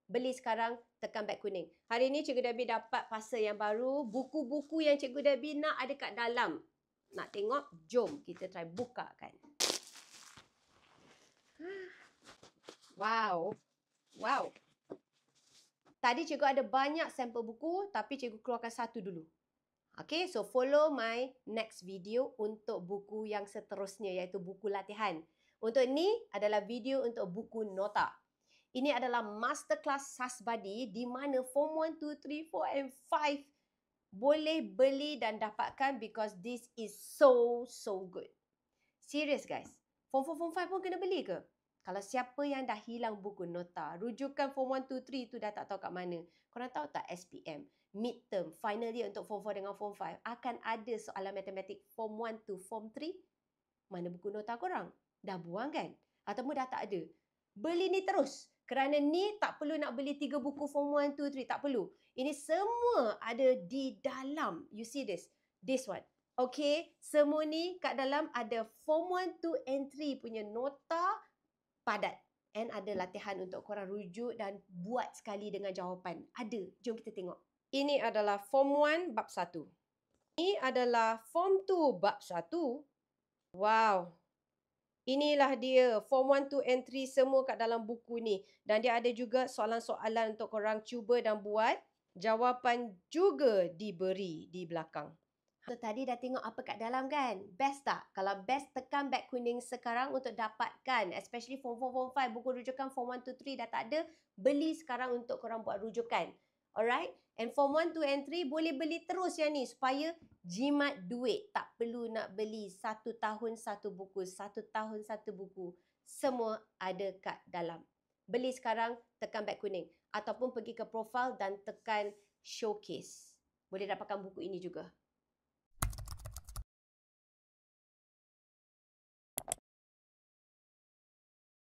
Beli sekarang, tekan beg kuning. Hari ni Cikgu Debbie dapat parcel yang baru. Buku-buku yang Cikgu Debbie nak ada kat dalam. Nak tengok? Jom kita try bukakan. Wow. Wow. Tadi cikgu ada banyak sampel buku, tapi cikgu keluarkan satu dulu. Okay, so follow my next video untuk buku yang seterusnya, iaitu buku latihan. Untuk ni adalah video untuk buku nota. Ini adalah masterclass Sasbadi di mana Form 1, 2, 3, 4 and 5 boleh beli dan dapatkan because this is so good. Serious guys. Form 4, Form 5 pun kena beli ke? Kalau siapa yang dah hilang buku nota, rujukan Form 1, 2, 3 tu dah tak tahu kat mana. Korang tahu tak SPM, midterm, final year untuk Form 4 dengan Form 5 akan ada soalan matematik Form 1 to Form 3? Mana buku nota korang? Dah buang kan? Ataupun dah tak ada? Beli ni terus. Kerana ni tak perlu nak beli 3 buku Form 1, 2, 3. Tak perlu. Ini semua ada di dalam. You see this? This one. Okay, semua ni kat dalam ada Form 1, 2 and 3 punya nota padat. And ada latihan untuk korang rujuk dan buat sekali dengan jawapan. Ada. Jom kita tengok. Ini adalah Form 1 bab 1. Ini adalah Form 2 bab 1. Wow. Inilah dia. Form 1, 2 and 3 semua kat dalam buku ni. Dan dia ada juga soalan-soalan untuk korang cuba dan buat. Jawapan juga diberi di belakang. So, tadi dah tengok apa kat dalam kan? Best tak? Kalau best, tekan beg kuning sekarang untuk dapatkan. Especially Form 4, Form 5. Buku rujukan Form 1, 2, 3 dah tak ada. Beli sekarang untuk korang buat rujukan. Alright? And Form 1, 2 and 3 boleh beli terus yang ni. Supaya jimat duit. Tak perlu nak beli 1 tahun 1 buku. 1 tahun 1 buku. Semua ada kat dalam. Beli sekarang, tekan beg kuning. Ataupun pergi ke profile dan tekan showcase. Boleh dapatkan buku ini juga.